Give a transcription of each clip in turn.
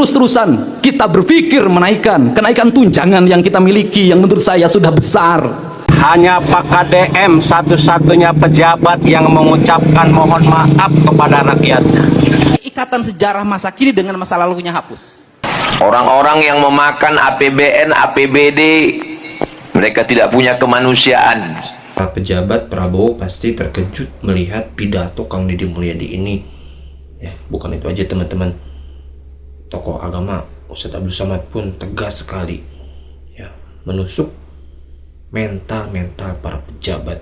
terus-terusan kita berpikir kenaikan tunjangan yang kita miliki yang menurut saya sudah besar. Hanya Pak KDM satu-satunya pejabat yang mengucapkan mohon maaf kepada rakyatnya. Ikatan sejarah masa kini dengan masa lalunya hapus. Orang-orang yang memakan APBN, APBD, mereka tidak punya kemanusiaan. Pak pejabat Prabowo pasti terkejut melihat pidato Kang Deddy Mulyadi ini. Ya, bukan itu aja teman-teman. Tokoh agama Ustadz Abdul Somad pun tegas sekali, ya, menusuk mental para pejabat.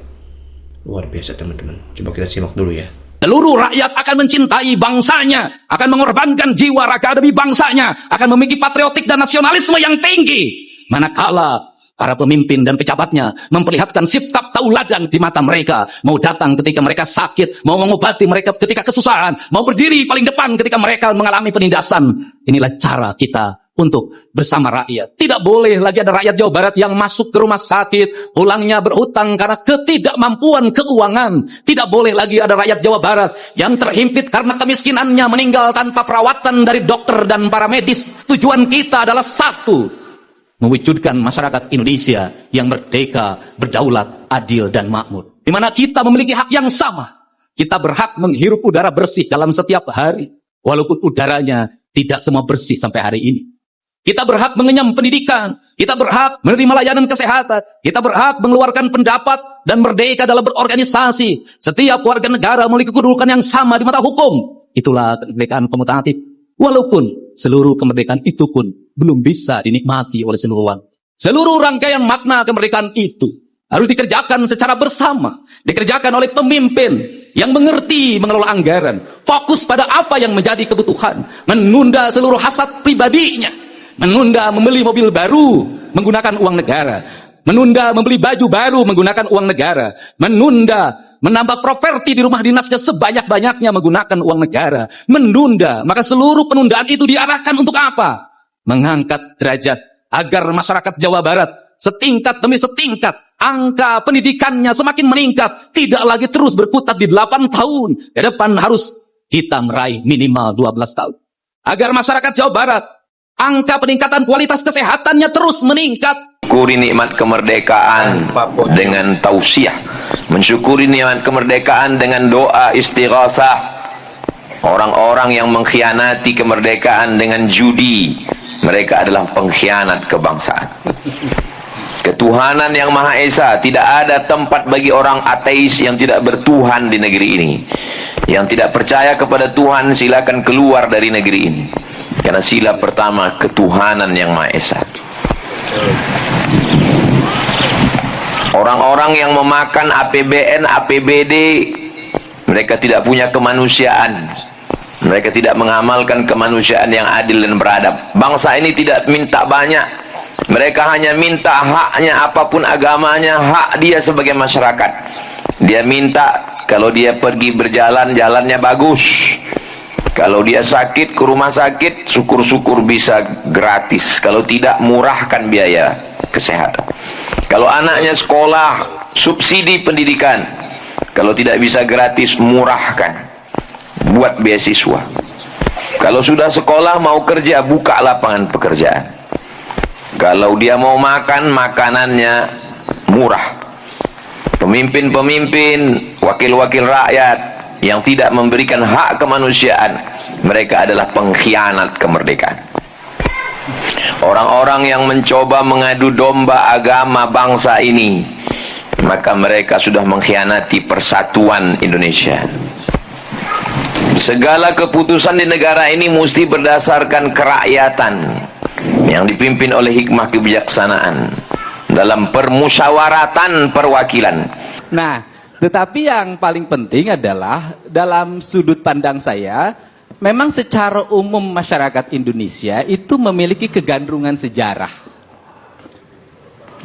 Luar biasa teman-teman. Coba kita simak dulu ya. Seluruh rakyat akan mencintai bangsanya, akan mengorbankan jiwa raga demi bangsanya, akan memiliki patriotik dan nasionalisme yang tinggi. Manakala para pemimpin dan pejabatnya memperlihatkan sikap tauladan di mata mereka, mau datang ketika mereka sakit, mau mengobati mereka ketika kesusahan, mau berdiri paling depan ketika mereka mengalami penindasan. Inilah cara kita untuk bersama rakyat. Tidak boleh lagi ada rakyat Jawa Barat yang masuk ke rumah sakit, pulangnya berhutang karena ketidakmampuan keuangan. Tidak boleh lagi ada rakyat Jawa Barat yang terhimpit karena kemiskinannya, meninggal tanpa perawatan dari dokter dan para medis. Tujuan kita adalah satu, mewujudkan masyarakat Indonesia yang merdeka, berdaulat, adil, dan makmur. Di mana kita memiliki hak yang sama. Kita berhak menghirup udara bersih dalam setiap hari, walaupun udaranya tidak semua bersih sampai hari ini. Kita berhak mengenyam pendidikan, kita berhak menerima layanan kesehatan, kita berhak mengeluarkan pendapat dan merdeka dalam berorganisasi. Setiap warga negara memiliki kedudukan yang sama di mata hukum. Itulah kemerdekaan komutatif. Walaupun seluruh kemerdekaan itu pun belum bisa dinikmati oleh seluruh orang. Seluruh rangkaian makna kemerdekaan itu harus dikerjakan secara bersama, dikerjakan oleh pemimpin yang mengerti mengelola anggaran, fokus pada apa yang menjadi kebutuhan, menunda seluruh hasad pribadinya, menunda membeli mobil baru menggunakan uang negara, menunda membeli baju baru menggunakan uang negara, menunda menambah properti di rumah dinasnya sebanyak-banyaknya menggunakan uang negara, menunda. Maka seluruh penundaan itu diarahkan untuk apa? Mengangkat derajat agar masyarakat Jawa Barat setingkat demi setingkat angka pendidikannya semakin meningkat, tidak lagi terus berkutat di 8 tahun. Ke depan harus kita meraih minimal 12 tahun. Agar masyarakat Jawa Barat angka peningkatan kualitas kesehatannya terus meningkat. Mensyukuri nikmat kemerdekaan dengan tausiah, mensyukuri nikmat kemerdekaan dengan doa istighasah. Orang-orang yang mengkhianati kemerdekaan dengan judi, mereka adalah pengkhianat kebangsaan. Ketuhanan yang Maha Esa, tidak ada tempat bagi orang ateis yang tidak bertuhan di negeri ini. Yang tidak percaya kepada Tuhan, silakan keluar dari negeri ini. Karena sila pertama ketuhanan yang Maha Esa. Orang-orang yang memakan APBN, APBD, mereka tidak punya kemanusiaan. Mereka tidak mengamalkan kemanusiaan yang adil dan beradab. Bangsa ini tidak minta banyak. Mereka hanya minta haknya, apapun agamanya, hak dia sebagai masyarakat. Dia minta kalau dia pergi berjalan, jalannya bagus. Kalau dia sakit ke rumah sakit, syukur-syukur bisa gratis. Kalau tidak, murahkan biaya kesehatan. Kalau anaknya sekolah, subsidi pendidikan. Kalau tidak bisa gratis, murahkan. Buat beasiswa. Kalau sudah sekolah, mau kerja, buka lapangan pekerjaan. Kalau dia mau makan, makanannya murah. Pemimpin-pemimpin, wakil-wakil rakyat yang tidak memberikan hak kemanusiaan, mereka adalah pengkhianat kemerdekaan. Orang-orang yang mencoba mengadu domba agama bangsa ini, maka mereka sudah mengkhianati persatuan Indonesia. Segala keputusan di negara ini mesti berdasarkan kerakyatan yang dipimpin oleh hikmah kebijaksanaan dalam permusyawaratan perwakilan. Nah, tetapi yang paling penting adalah dalam sudut pandang saya, memang secara umum masyarakat Indonesia itu memiliki kegandrungan sejarah.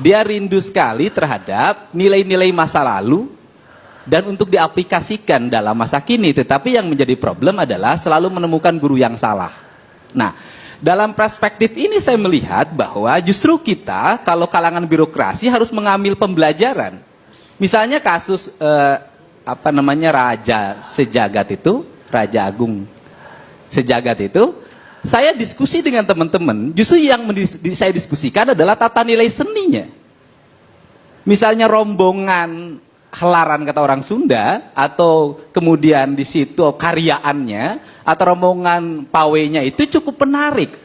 Dia rindu sekali terhadap nilai-nilai masa lalu dan untuk diaplikasikan dalam masa kini. Tetapi yang menjadi problem adalah selalu menemukan guru yang salah. Nah, dalam perspektif ini saya melihat bahwa justru kita kalau kalangan birokrasi harus mengambil pembelajaran. Misalnya kasus Raja Sejagat itu, Raja Agung Sejagat itu, saya diskusi dengan teman-teman, justru yang saya diskusikan adalah tata nilai seninya. Misalnya rombongan helaran kata orang Sunda, atau kemudian di situ karyaannya, atau rombongan pawainya itu cukup menarik.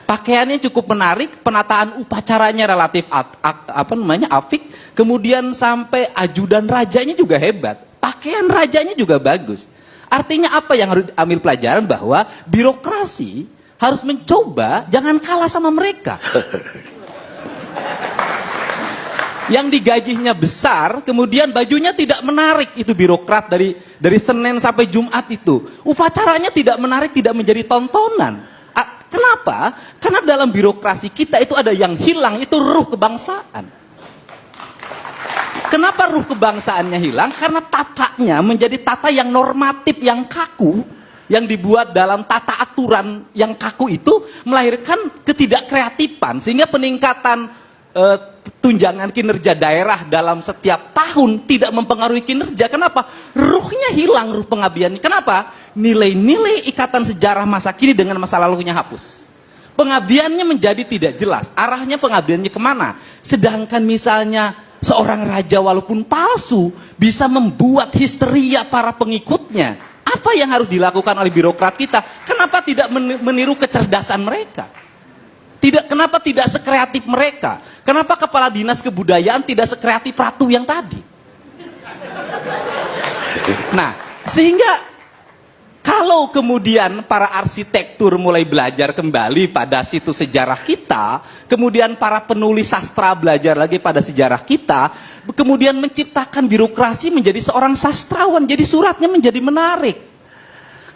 Pakaiannya cukup menarik, penataan upacaranya relatif apik, kemudian sampai ajudan rajanya juga hebat, pakaian rajanya juga bagus. Artinya apa yang harus ambil pelajaran? Bahwa birokrasi harus mencoba jangan kalah sama mereka. Yang digajinya besar, kemudian bajunya tidak menarik, itu birokrat dari Senin sampai Jumat itu. Upacaranya tidak menarik, tidak menjadi tontonan. Kenapa? Karena dalam birokrasi kita itu ada yang hilang, itu ruh kebangsaan. Kenapa ruh kebangsaannya hilang? Karena tatanya menjadi tata yang normatif, yang kaku, yang dibuat dalam tata aturan yang kaku itu melahirkan ketidakkreatifan, sehingga peningkatan tunjangan kinerja daerah dalam setiap tahun tidak mempengaruhi kinerja. Kenapa? Ruhnya hilang, ruh pengabdiannya. Kenapa? Nilai-nilai ikatan sejarah masa kini dengan masa lalunya hapus. Pengabdiannya menjadi tidak jelas. Arahnya pengabdiannya kemana? Sedangkan misalnya seorang raja walaupun palsu bisa membuat histeria para pengikutnya. Apa yang harus dilakukan oleh birokrat kita? Kenapa tidak meniru kecerdasan mereka? Kenapa tidak sekreatif mereka? Kenapa kepala dinas kebudayaan tidak sekreatif ratu yang tadi? Nah, sehingga kalau kemudian para arsitektur mulai belajar kembali pada situs sejarah kita, kemudian para penulis sastra belajar lagi pada sejarah kita, kemudian menciptakan birokrasi menjadi seorang sastrawan, jadi suratnya menjadi menarik.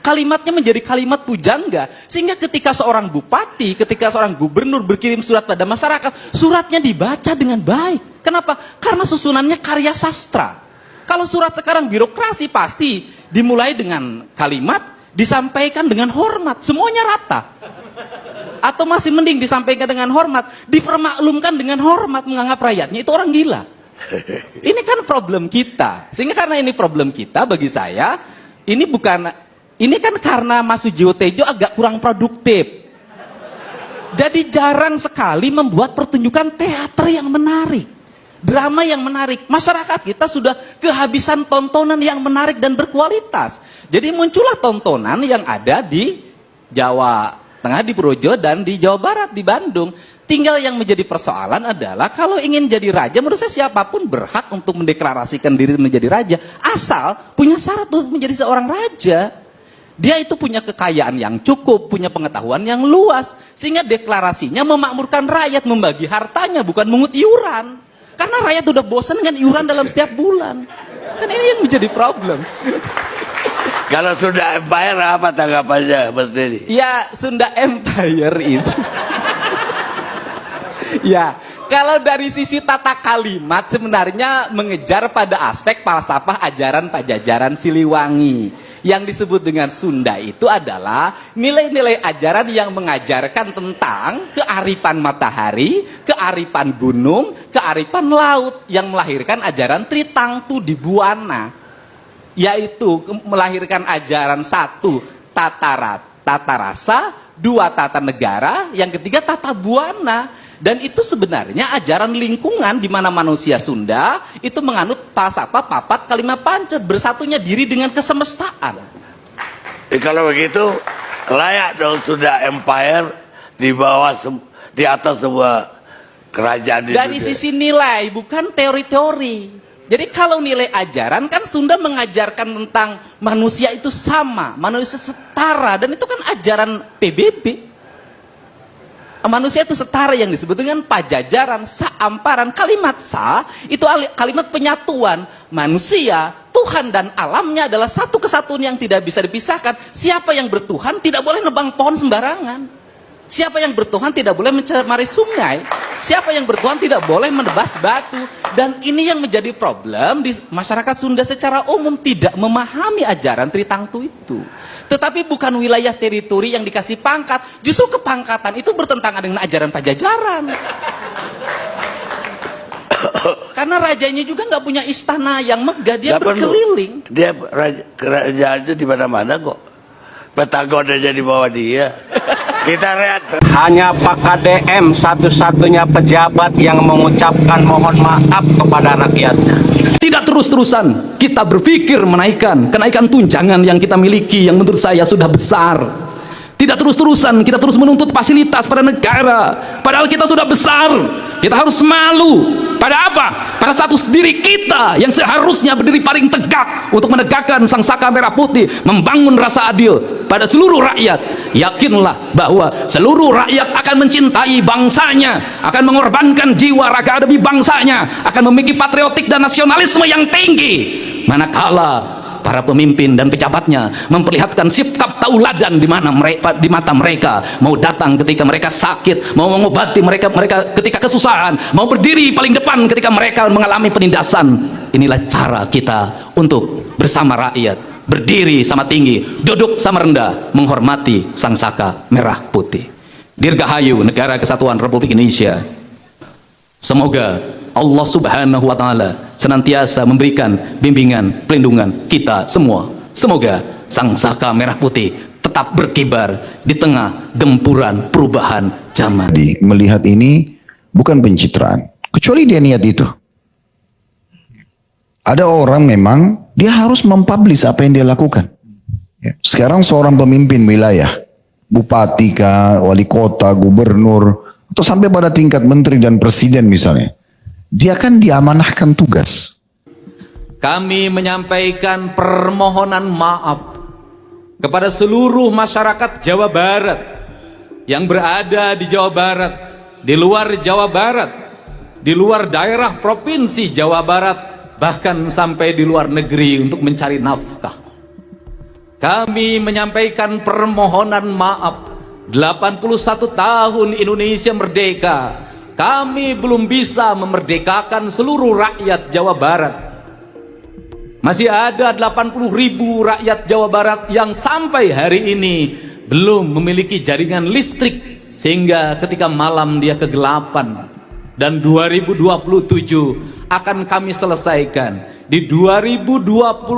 Kalimatnya menjadi kalimat pujangga, sehingga ketika seorang bupati, ketika seorang gubernur berkirim surat pada masyarakat, suratnya dibaca dengan baik. Kenapa? Karena susunannya karya sastra. Kalau surat sekarang birokrasi pasti dimulai dengan kalimat, disampaikan dengan hormat, semuanya rata. Atau masih mending disampaikan dengan hormat, dipermaklumkan dengan hormat, menganggap rakyatnya itu orang gila. Ini kan problem kita. Sehingga karena ini problem kita, bagi saya, ini kan karena Mas Sujiwo Tejo agak kurang produktif. Jadi jarang sekali membuat pertunjukan teater yang menarik, drama yang menarik. Masyarakat kita sudah kehabisan tontonan yang menarik dan berkualitas. Jadi muncullah tontonan yang ada di Jawa Tengah, di Projo, dan di Jawa Barat, di Bandung. Tinggal yang menjadi persoalan adalah kalau ingin jadi raja, menurut saya siapapun berhak untuk mendeklarasikan diri menjadi raja, asal punya syarat untuk menjadi seorang raja. Dia itu punya kekayaan yang cukup, punya pengetahuan yang luas, sehingga deklarasinya memakmurkan rakyat, membagi hartanya, bukan mengut iuran. Karena rakyat udah bosan dengan iuran dalam setiap bulan. Kan ini yang menjadi problem. Kalau Sunda Empire apa tanggapannya, Mas Dedi? Ya, Sunda Empire itu. Ya, kalau dari sisi tata kalimat sebenarnya mengejar pada aspek falsafah ajaran Pajajaran Siliwangi. Yang disebut dengan Sunda itu adalah nilai-nilai ajaran yang mengajarkan tentang kearifan matahari, kearifan gunung, kearifan laut, yang melahirkan ajaran Tritangtu di Buana, yaitu melahirkan ajaran satu tata rasa, dua tata negara, yang ketiga tata buana. Dan itu sebenarnya ajaran lingkungan, di mana manusia Sunda itu menganut falsafah papat kalima pancet, bersatunya diri dengan kesemestaan. Kalau begitu layak dong Sunda Empire di bawah, di atas sebuah kerajaan di dari dunia. Sisi nilai, bukan teori-teori. Jadi kalau nilai ajaran kan Sunda mengajarkan tentang manusia itu sama, manusia setara, dan itu kan ajaran PBB. Manusia itu setara, yang disebut dengan pajajaran, saamparan. Kalimat sa itu kalimat penyatuan. Manusia, Tuhan dan alamnya adalah satu kesatuan yang tidak bisa dipisahkan. Siapa yang bertuhan tidak boleh nebang pohon sembarangan. Siapa yang bertuhan tidak boleh mencemari sungai. Siapa yang bertuhan tidak boleh menebas batu. Dan ini yang menjadi problem di masyarakat Sunda secara umum, tidak memahami ajaran Tritangtu itu. Tetapi bukan wilayah teritori yang dikasih pangkat. Justru kepangkatan itu bertentangan dengan ajaran Pajajaran. Karena rajanya juga nggak punya istana yang megah, dia berkeliling. Dia kerajaan itu di mana-mana kok. Pentagon aja di bawah dia. Kita lihat. Hanya Pak KDM satu-satunya pejabat yang mengucapkan mohon maaf kepada rakyatnya. Tidak terus-terusan kita berpikir kenaikan tunjangan yang kita miliki yang menurut saya sudah besar. Tidak terus-terusan kita terus menuntut fasilitas pada negara, padahal kita sudah besar. Kita harus malu pada apa? Pada status diri kita yang seharusnya berdiri paling tegak untuk menegakkan sang saka merah putih, membangun rasa adil pada seluruh rakyat. Yakinlah bahwa seluruh rakyat akan mencintai bangsanya, akan mengorbankan jiwa raga demi bangsanya, akan memiliki patriotik dan nasionalisme yang tinggi. Manakala para pemimpin dan pejabatnya memperlihatkan sikap tauladan di mata mereka, mau datang ketika mereka sakit, mau mengobati mereka ketika kesusahan, mau berdiri paling depan ketika mereka mengalami penindasan. Inilah cara kita untuk bersama rakyat, berdiri sama tinggi, duduk sama rendah, menghormati sang saka merah putih. Dirgahayu Negara Kesatuan Republik Indonesia. Semoga Allah Subhanahu wa Ta'ala senantiasa memberikan bimbingan, pelindungan kita semua. Semoga sang saka merah putih tetap berkibar di tengah gempuran perubahan zaman. Melihat ini bukan pencitraan, kecuali dia niat itu. Ada orang memang dia harus mempublish apa yang dia lakukan. Sekarang seorang pemimpin wilayah, bupati kah, wali kota, gubernur, atau sampai pada tingkat menteri dan presiden misalnya, dia kan diamanahkan tugas. Kami menyampaikan permohonan maaf kepada seluruh masyarakat Jawa Barat yang berada di Jawa Barat, di luar Jawa Barat, di luar daerah provinsi Jawa Barat, bahkan sampai di luar negeri untuk mencari nafkah. Kami menyampaikan permohonan maaf. 81 tahun Indonesia merdeka, kami belum bisa memerdekakan seluruh rakyat Jawa Barat. Masih ada 80.000 rakyat Jawa Barat yang sampai hari ini belum memiliki jaringan listrik, sehingga ketika malam dia kegelapan. Dan 2027 akan kami selesaikan. Di 2025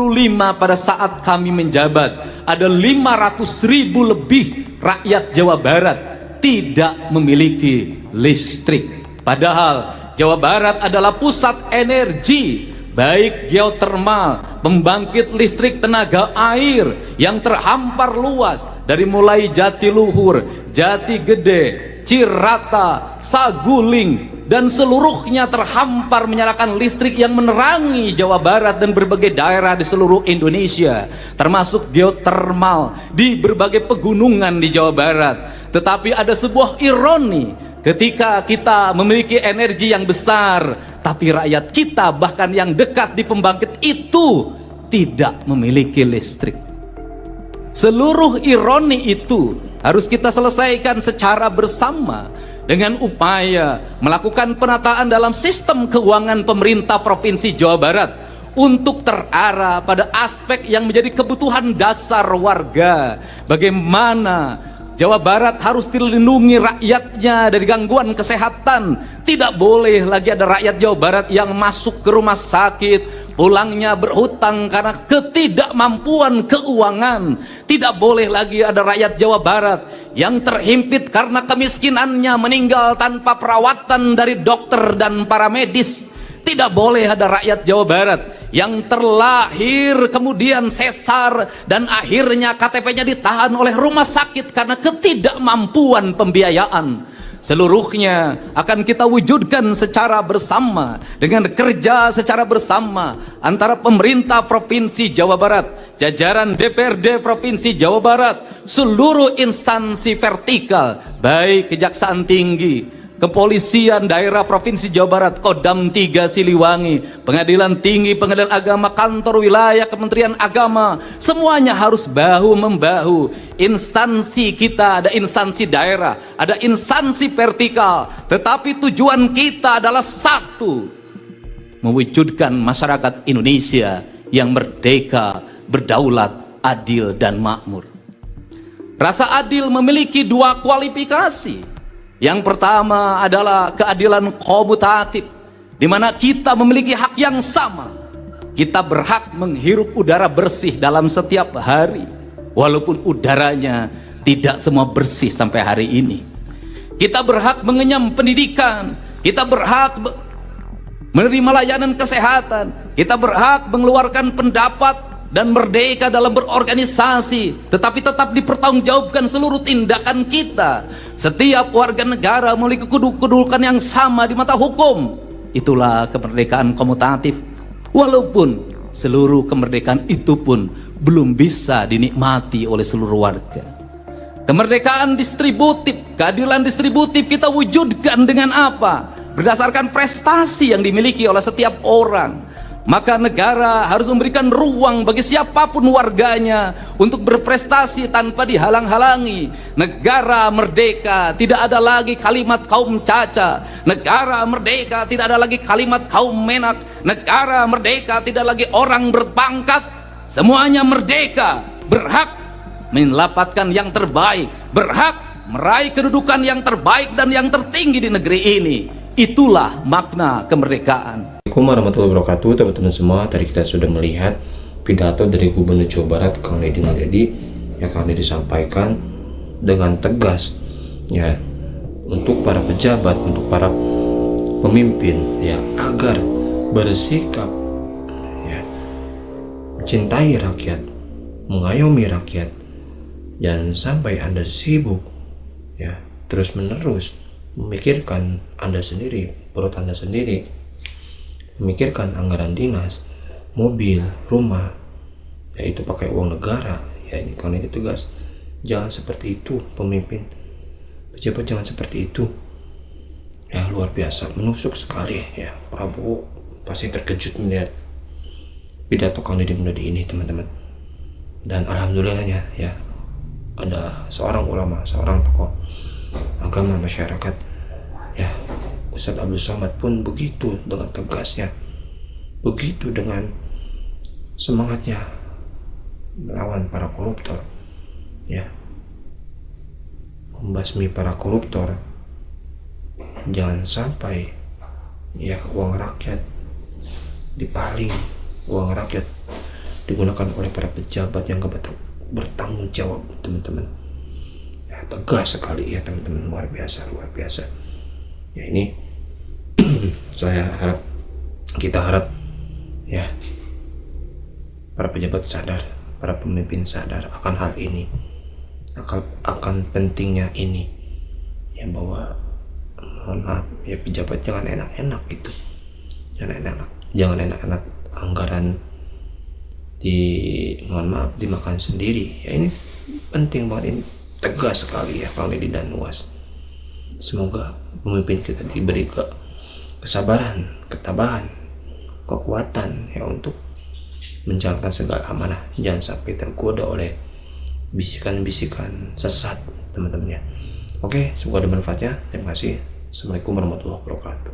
pada saat kami menjabat, ada 500.000 lebih rakyat Jawa Barat tidak memiliki listrik. Padahal Jawa Barat adalah pusat energi, baik geotermal, pembangkit listrik tenaga air yang terhampar luas dari mulai Jatiluhur, Jatigede, Cirata, Saguling, dan seluruhnya terhampar menyalakan listrik yang menerangi Jawa Barat dan berbagai daerah di seluruh Indonesia, termasuk geotermal di berbagai pegunungan di Jawa Barat. Tetapi ada sebuah ironi, ketika kita memiliki energi yang besar, tapi rakyat kita bahkan yang dekat di pembangkit itu tidak memiliki listrik. Seluruh ironi itu harus kita selesaikan secara bersama dengan upaya melakukan penataan dalam sistem keuangan pemerintah Provinsi Jawa Barat untuk terarah pada aspek yang menjadi kebutuhan dasar warga. Bagaimana Jawa Barat harus dilindungi rakyatnya dari gangguan kesehatan. Tidak boleh lagi ada rakyat Jawa Barat yang masuk ke rumah sakit, pulangnya berhutang karena ketidakmampuan keuangan. Tidak boleh lagi ada rakyat Jawa Barat yang terhimpit karena kemiskinannya, meninggal tanpa perawatan dari dokter dan para medis. Tidak boleh ada rakyat Jawa Barat yang terlahir kemudian sesar dan akhirnya KTP-nya ditahan oleh rumah sakit karena ketidakmampuan pembiayaan. Seluruhnya akan kita wujudkan secara bersama dengan kerja secara bersama antara pemerintah Provinsi Jawa Barat, jajaran DPRD Provinsi Jawa Barat, seluruh instansi vertikal, baik Kejaksaan Tinggi, Kepolisian Daerah Provinsi Jawa Barat, Kodam 3 Siliwangi, Pengadilan Tinggi, Pengadilan Agama, Kantor Wilayah Kementerian Agama, semuanya harus bahu-membahu. Instansi kita, ada instansi daerah, ada instansi vertikal, tetapi tujuan kita adalah satu, mewujudkan masyarakat Indonesia yang merdeka, berdaulat, adil, dan makmur. Rasa adil memiliki dua kualifikasi. Yang pertama adalah keadilan komutatif, di mana kita memiliki hak yang sama. Kita berhak menghirup udara bersih dalam setiap hari. walaupun udaranya tidak semua bersih sampai hari ini. Kita berhak mengenyam pendidikan, kita berhak menerima layanan kesehatan, kita berhak mengeluarkan pendapat dan merdeka dalam berorganisasi, tetapi tetap dipertanggungjawabkan seluruh tindakan kita. Setiap warga negara memiliki kedudukan yang sama di mata hukum. Itulah kemerdekaan komutatif. Walaupun seluruh kemerdekaan itu pun belum bisa dinikmati oleh seluruh warga. Kemerdekaan distributif, keadilan distributif kita wujudkan dengan apa? Berdasarkan prestasi yang dimiliki oleh setiap orang. Maka negara harus memberikan ruang bagi siapapun warganya untuk berprestasi tanpa dihalang-halangi. Negara merdeka, tidak ada lagi kalimat kaum caca. Negara merdeka, tidak ada lagi kalimat kaum menak. Negara merdeka, tidak lagi orang berpangkat. Semuanya merdeka, berhak mendapatkan yang terbaik, berhak meraih kedudukan yang terbaik dan yang tertinggi di negeri ini. Itulah makna kemerdekaan. Assalamualaikum warahmatullahi wabarakatuh, teman-teman semua. Tadi kita sudah melihat pidato dari Gubernur Jawa Barat Kang Deddy Mulyadi yang akan disampaikan dengan tegas ya untuk para pejabat, untuk para pemimpin ya, agar bersikap ya, mencintai rakyat, mengayomi rakyat. Jangan sampai Anda sibuk ya terus-menerus memikirkan Anda sendiri, perut Anda sendiri, memikirkan anggaran dinas, mobil, rumah, yaitu pakai uang negara. Ya, ini kalau ini tugas. Jangan seperti itu pemimpin, pejabat, jangan seperti itu. Ya, luar biasa, menusuk sekali ya. Prabowo pasti terkejut melihat pidato Kang Deddy Mulyadi ini, teman-teman. Dan alhamdulillahnya ya, ada seorang ulama, seorang tokoh agama masyarakat ya, Ustadz Abdul Somad pun begitu dengan tegasnya, begitu dengan semangatnya melawan para koruptor ya, membasmi para koruptor. Jangan sampai ya uang rakyat dipaling, uang rakyat digunakan oleh para pejabat yang gak bertanggung jawab, teman-teman ya. Tegas sekali ya teman-teman, luar biasa, luar biasa ya. Ini saya harap, kita harap ya para pejabat sadar, para pemimpin sadar akan hal ini, akan pentingnya ini ya, bahwa mohon maaf ya, pejabat jangan enak-enak gitu, jangan enak-enak anggaran mohon maaf dimakan sendiri ya. Ini penting banget, ini tegas sekali ya Kang Deddy dan UAS. Semoga pemimpin kita diberi kesabaran, ketabahan, kekuatan ya untuk menjalankan segala amanah. Jangan sampai tergoda oleh bisikan-bisikan sesat, teman-teman ya. Oke, semoga ada manfaatnya. Terima kasih. Assalamualaikum warahmatullahi wabarakatuh.